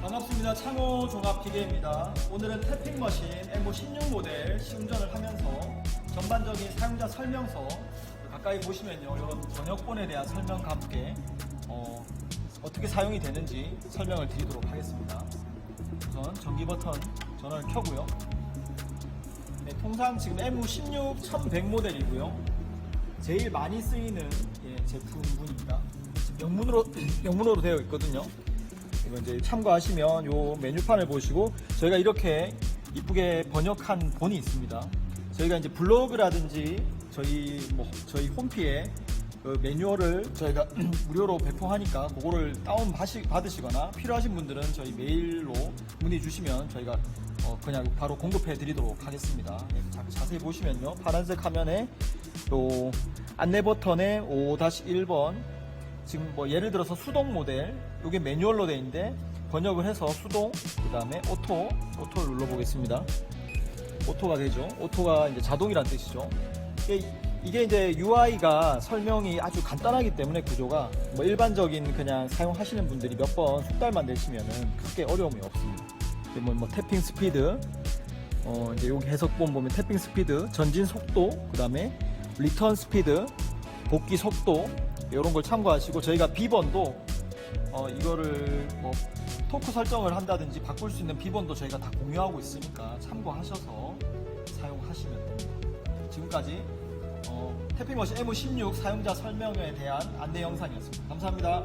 반갑습니다. 창호 종합기계입니다. 오늘은 태핑머신 M16 모델 시운전을 하면서 전반적인 사용자 설명서 가까이 보시면요, 이런 번역본에 대한 설명과 함께 어떻게 사용이 되는지 설명을 드리도록 하겠습니다. 우선 전기 버튼 전원을 켜고요. 네, 통상 지금 M16 1100 모델이고요. 제일 많이 쓰이는 제품군입니다. 영문으로 되어 있거든요. 이거 이제 참고하시면 요 메뉴판을 보시고 저희가 이렇게 이쁘게 번역한 본이 있습니다. 저희가 이제 블로그라든지 저희 홈피에 그 매뉴얼을 저희가 무료로 배포하니까 그거를 다운 받으시거나 필요하신 분들은 저희 메일로 문의 주시면 저희가 그냥 바로 공급해 드리도록 하겠습니다. 자세히 보시면요, 파란색 화면에 또 안내 버튼에 5-1번 지금 예를 들어서 수동 모델, 이게 매뉴얼로 되어 있는데 번역을 해서 수동, 그 다음에 오토를 눌러보겠습니다. 오토가 되죠. 오토가 이제 자동이란 뜻이죠. 이게 이제 UI가 설명이 아주 간단하기 때문에 구조가 일반적인 그냥 사용하시는 분들이 몇 번 숙달만 내시면은 크게 어려움이 없습니다. 태핑 스피드, 이제 여기 해석본 보면 태핑 스피드, 전진 속도, 그 다음에 리턴 스피드, 복귀 속도, 이런 걸 참고하시고 저희가 비번도 이거를 토크 설정을 한다든지 바꿀 수 있는 비번도 저희가 다 공유하고 있으니까 참고하셔서 사용하시면 됩니다. 지금까지 태핑머신 M16 사용자 설명에 대한 안내 영상이었습니다. 감사합니다.